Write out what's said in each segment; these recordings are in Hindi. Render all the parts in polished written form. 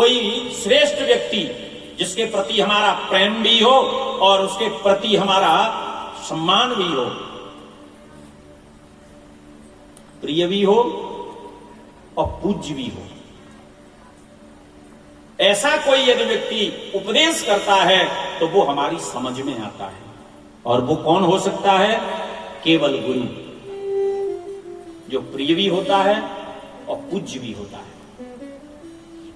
कोई श्रेष्ठ व्यक्ति जिसके प्रति हमारा प्रेम भी हो और उसके प्रति हमारा सम्मान भी हो, प्रिय भी हो और पूज्य भी हो, ऐसा कोई यदि व्यक्ति उपदेश करता है तो वो हमारी समझ में आता है। और वो कौन हो सकता है? केवल गुरु, जो प्रिय भी होता है और पूज्य भी होता है।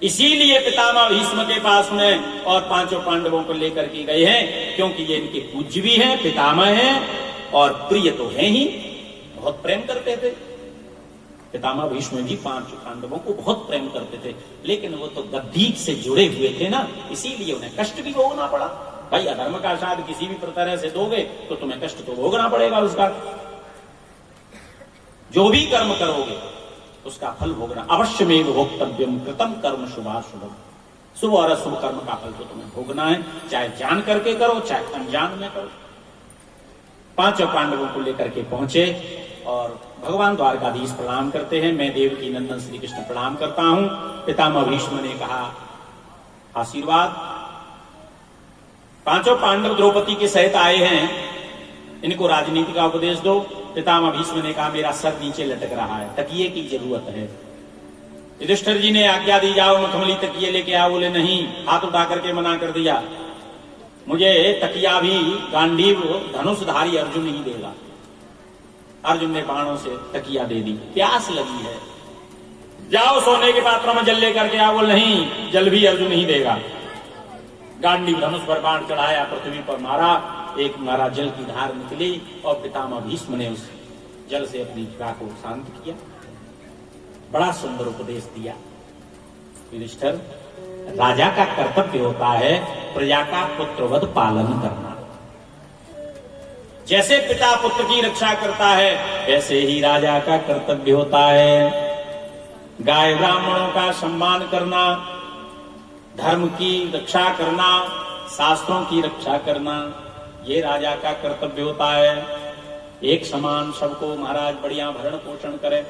इसीलिए पितामह भीष्म के पास में और पांचों पांडवों को लेकर के गए हैं, क्योंकि ये इनके पूज्य भी हैं, पितामह हैं और प्रिय तो हैं ही, बहुत प्रेम करते थे। पितामह भीष्म जी पांचों पांडवों को बहुत प्रेम करते थे, लेकिन वो तो गद्दी से जुड़े हुए थे ना, इसीलिए उन्हें कष्ट भी भोगना पड़ा। भाई अधर्म का साथ किसी भी तरह से दोगे तो तुम्हें कष्ट तो भोगना पड़ेगा उसका। जो भी कर्म करोगे उसका फल भोगना, अवश्य में भोक्तव्यम कृतम कर्म शुभाशुभम, शुभ और अशुभ कर्म का फल तो तुम्हें भोगना है, चाहे जान करके करो चाहे अनजान में करो। पांचों पांडवों को लेकर के पहुंचे और भगवान द्वारकाधीश प्रणाम करते हैं। मैं देवकी नंदन श्री कृष्ण प्रणाम करता हूं। पितामह भीष्म ने कहा आशीर्वाद। पांचों पांडव द्रौपदी के सहित आए हैं, इनको राजनीति का उपदेश दो। पितामह भीष्म ने कहा मेरा सर नीचे लटक रहा है, तकिए की जरूरत है। युधिष्ठिर जी ने आज्ञा दी जाओ मखमली तकिए लेके आओ, बोले नहीं, हाथ उठा करके मना कर दिया, मुझे तकिया भी गांडीव धनुषधारी अर्जुन ही देगा। अर्जुन ने बाणों से तकिया दे दी। प्यास लगी है, जाओ सोने के पात्र में जल लेकर के आओ, बोले नहीं, जल भी अर्जुन ही देगा। गांडीव धनुष पर बाण चढ़ाया, पृथ्वी पर मारा, एक मारा, जल की धार निकली और पितामह भीष्म ने उस जल से अपनी जीवा को शांत किया। बड़ा सुंदर उपदेश दिया। युधिष्ठिर, राजा का कर्तव्य होता है प्रजा का पुत्रवत पालन करना। जैसे पिता पुत्र की रक्षा करता है वैसे ही राजा का कर्तव्य होता है गाय ब्राह्मणों का सम्मान करना, धर्म की रक्षा करना, शास्त्रों की रक्षा करना, ये राजा का कर्तव्य होता है। एक समान सबको महाराज बढ़िया भरण पोषण करे।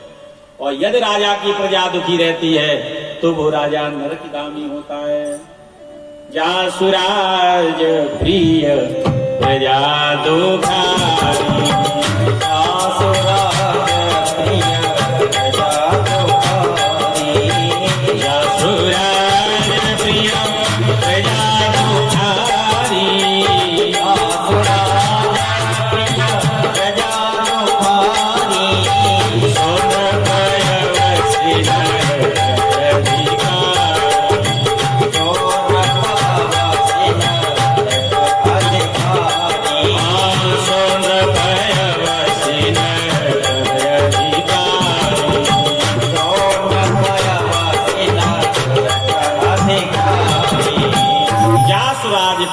और यदि राजा की प्रजा दुखी रहती है तो वो राजा नरकगामी होता है। जा सुराज प्रिय प्रजा दुखारी, जा सुराज प्रिय प्रजा दुखारी, जा सुराज प्रिय प्रजा दुखारी, जा सुराज प्रिय प्रजा दुखारी, सोन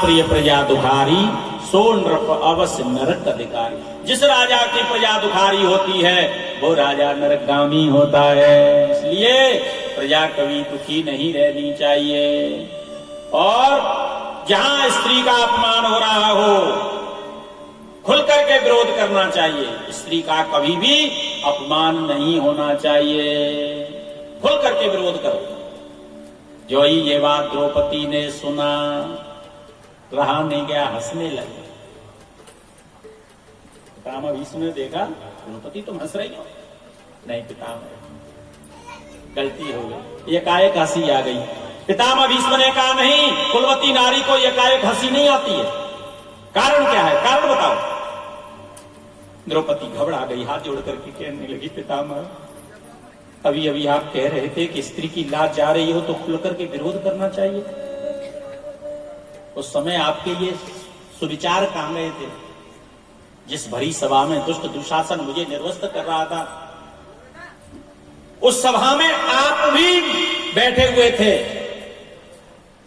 प्रिय प्रजा दुखारी, सो नृप अवश्य नरक अधिकारी। जिस राजा की प्रजा दुखारी होती है वो राजा नरकगामी होता है। इसलिए प्रजा कभी दुखी नहीं रहनी चाहिए। और जहां स्त्री का अपमान हो रहा हो खुल करके विरोध करना चाहिए। स्त्री का कभी भी अपमान नहीं होना चाहिए, खुल करके विरोध करो। जो ही ये बात द्रौपदी ने सुना, रहा नहीं गया, हंसने लगे। पितामह भीष्म ने देखा द्रौपदी तुम हंस रही हो। नहीं पितामह, गलती हो गई, एकाएक हंसी आ गई। पितामह भीष्म ने कहा नहीं, कुलवती नारी को एकाएक हंसी नहीं आती है। कारण क्या है, कारण बताओ। द्रौपदी घबरा गई, हाथ जोड़ करके कहने लगी पितामह, अभी अभी आप कह रहे थे कि स्त्री की लाज जा रही हो तो खुल करके विरोध करना चाहिए। उस समय आपके ये सुविचार कहां गए थे? जिस भरी सभा में दुष्ट दुशासन मुझे निर्वस्त कर रहा था, उस सभा में आप भी बैठे हुए थे,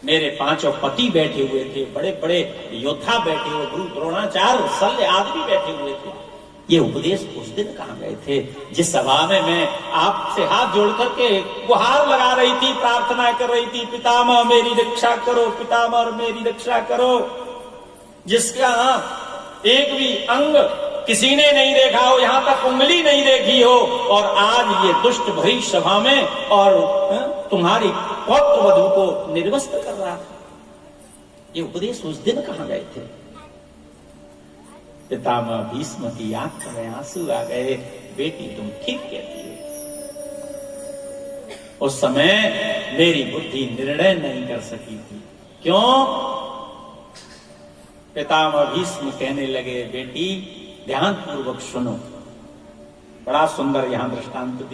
मेरे पांचों पति बैठे हुए थे, बड़े बड़े योद्धा बैठे हुए, गुरु द्रोणाचार्य शल्य आदि भी बैठे हुए थे। ये उपदेश उस दिन कहां गए थे जिस सभा में मैं आपसे हाथ जोड़ करके गुहार लगा रही थी, प्रार्थना कर रही थी, पितामह मेरी रक्षा करो, पितामह मेरी रक्षा करो, जिसका एक भी अंग किसी ने नहीं देखा हो, यहां तक उंगली नहीं देखी हो, और आज ये दुष्ट भरी सभा में और तुम्हारी पौत्र वधू को निर्वस्त्र कर रहा था। ये उपदेश उस दिन कहां गए थे? पितामह भीष्म की आंख में आंसू आ गए। बेटी तुम ठीक कहती हो, उस समय मेरी बुद्धि निर्णय नहीं कर सकी थी। क्यों? पितामह भीष्म कहने लगे, बेटी ध्यान पूर्वक सुनो। बड़ा सुंदर यहां दृष्टांत दिया।